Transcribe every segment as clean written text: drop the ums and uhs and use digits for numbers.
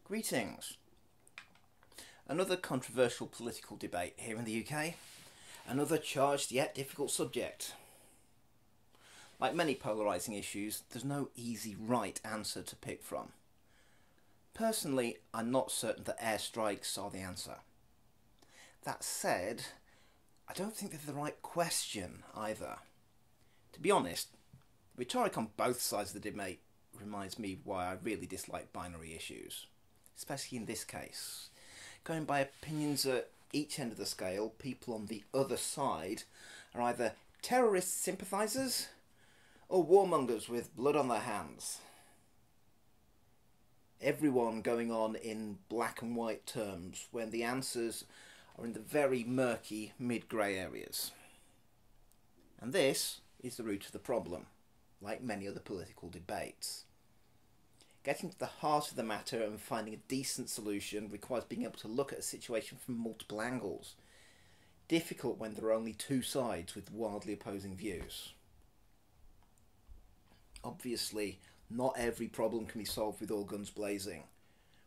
Greetings. Another controversial political debate here in the UK. Another charged yet difficult subject. Like many polarising issues, there's no easy right answer to pick from. Personally, I'm not certain that airstrikes are the answer. That said, I don't think they're the right question either. To be honest, rhetoric on both sides of the debate reminds me why I really dislike binary issues. Especially in this case. Going by opinions at each end of the scale, people on the other side are either terrorist sympathisers or warmongers with blood on their hands. Everyone going on in black and white terms when the answers are in the very murky mid-grey areas. And this is the root of the problem, like many other political debates. Getting to the heart of the matter and finding a decent solution requires being able to look at a situation from multiple angles. Difficult when there are only two sides with wildly opposing views. Obviously, not every problem can be solved with all guns blazing.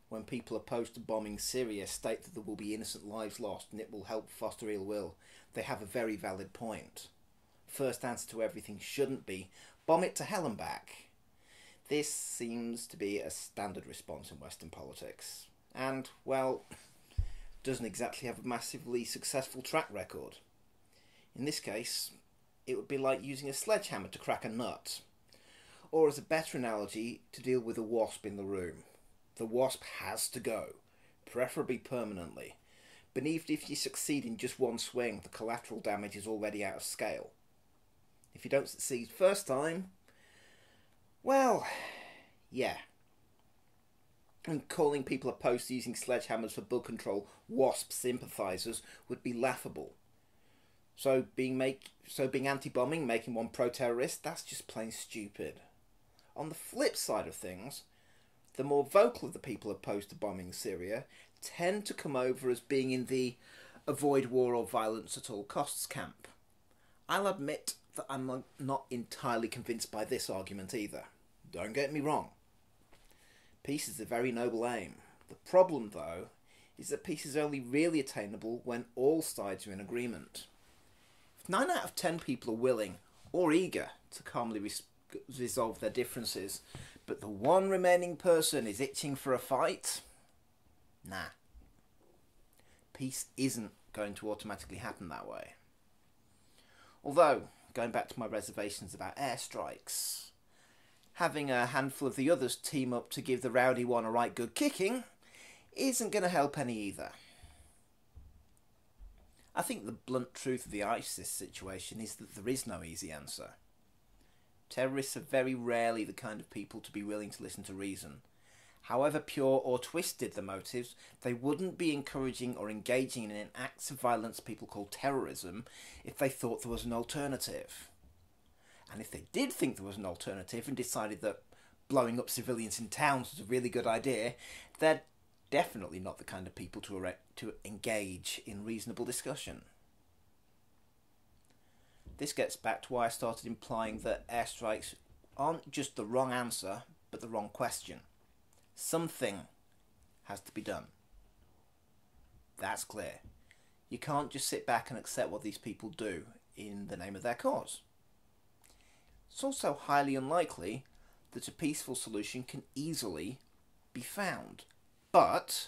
When people opposed to bombing Syria state that there will be innocent lives lost and it will help foster ill will, they have a very valid point. First answer to everything shouldn't be, bomb it to hell and back. This seems to be a standard response in Western politics, and, well, doesn't exactly have a massively successful track record. In this case, it would be like using a sledgehammer to crack a nut, or as a better analogy, to deal with a wasp in the room. The wasp has to go, preferably permanently, but even if you succeed in just one swing, the collateral damage is already out of scale. If you don't succeed first time, well, yeah. And calling people opposed to using sledgehammers for bug control wasp sympathisers would be laughable. So being anti-bombing, making one pro-terrorist, that's just plain stupid. On the flip side of things, the more vocal of the people opposed to bombing Syria tend to come over as being in the avoid war or violence at all costs camp. I'll admit that I'm not entirely convinced by this argument either. Don't get me wrong. Peace is a very noble aim. The problem, though, is that peace is only really attainable when all sides are in agreement. If 9 out of 10 people are willing or eager to calmly resolve their differences, but the one remaining person is itching for a fight, nah. Peace isn't going to automatically happen that way. Although, going back to my reservations about airstrikes, having a handful of the others team up to give the rowdy one a right good kicking isn't going to help any either. I think the blunt truth of the ISIS situation is that there is no easy answer. Terrorists are very rarely the kind of people to be willing to listen to reason. However pure or twisted the motives, they wouldn't be encouraging or engaging in acts of violence people call terrorism if they thought there was an alternative. And if they did think there was an alternative and decided that blowing up civilians in towns was a really good idea, they're definitely not the kind of people to engage in reasonable discussion. This gets back to why I started implying that airstrikes aren't just the wrong answer, but the wrong question. Something has to be done. That's clear. You can't just sit back and accept what these people do in the name of their cause. It's also highly unlikely that a peaceful solution can easily be found. But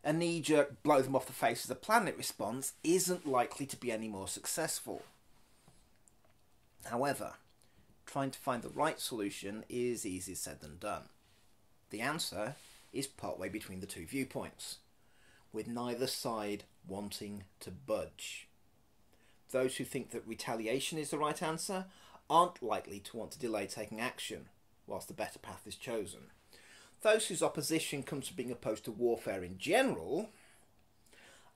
a knee-jerk blow them off the face of the planet response isn't likely to be any more successful. However, trying to find the right solution is easier said than done. The answer is partway between the two viewpoints, with neither side wanting to budge. Those who think that retaliation is the right answer aren't likely to want to delay taking action, whilst the better path is chosen. Those whose opposition comes from being opposed to warfare in general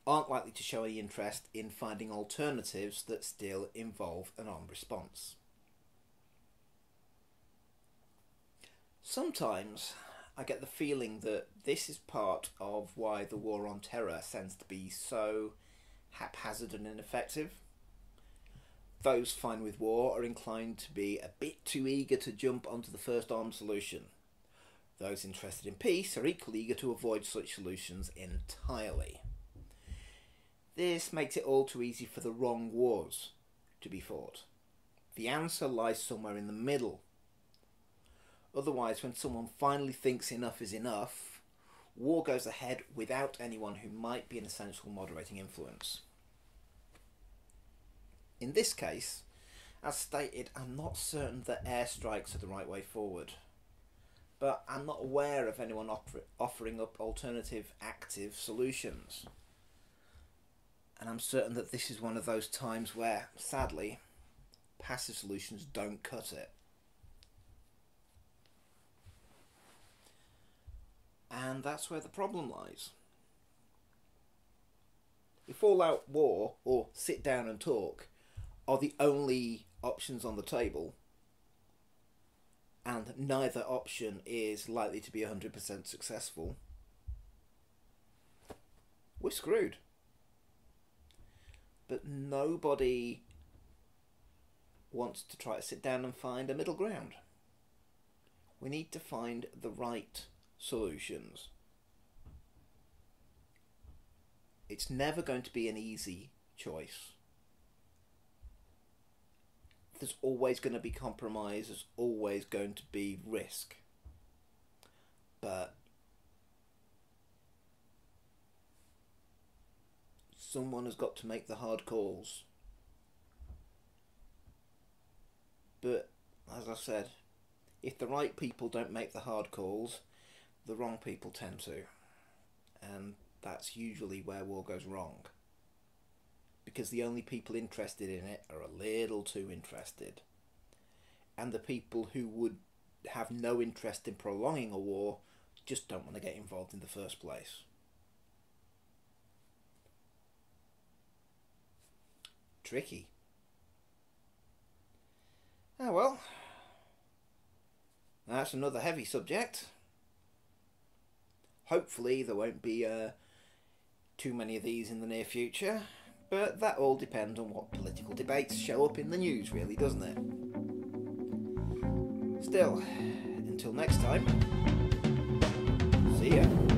aren't likely to show any interest in finding alternatives that still involve an armed response. Sometimes I get the feeling that this is part of why the war on terror tends to be so haphazard and ineffective. Those fine with war are inclined to be a bit too eager to jump onto the first armed solution. Those interested in peace are equally eager to avoid such solutions entirely. This makes it all too easy for the wrong wars to be fought. The answer lies somewhere in the middle. Otherwise, when someone finally thinks enough is enough, war goes ahead without anyone who might be an essential moderating influence. In this case, as stated, I'm not certain that airstrikes are the right way forward, but I'm not aware of anyone offering up alternative active solutions. And I'm certain that this is one of those times where, sadly, passive solutions don't cut it. And that's where the problem lies. If all-out war or sit down and talk are the only options on the table, and neither option is likely to be 100% successful, we're screwed. But nobody wants to try to sit down and find a middle ground. We need to find the right solutions. It's never going to be an easy choice. There's always going to be compromise, there's always going to be risk. But someone has got to make the hard calls. But, as I said, if the right people don't make the hard calls, the wrong people tend to. And that's usually where war goes wrong. Because the only people interested in it are a little too interested. And the people who would have no interest in prolonging a war just don't want to get involved in the first place. Tricky. Ah well, that's another heavy subject. Hopefully there won't be too many of these in the near future, but that all depends on what political debates show up in the news, really, doesn't it? Still, until next time, see ya.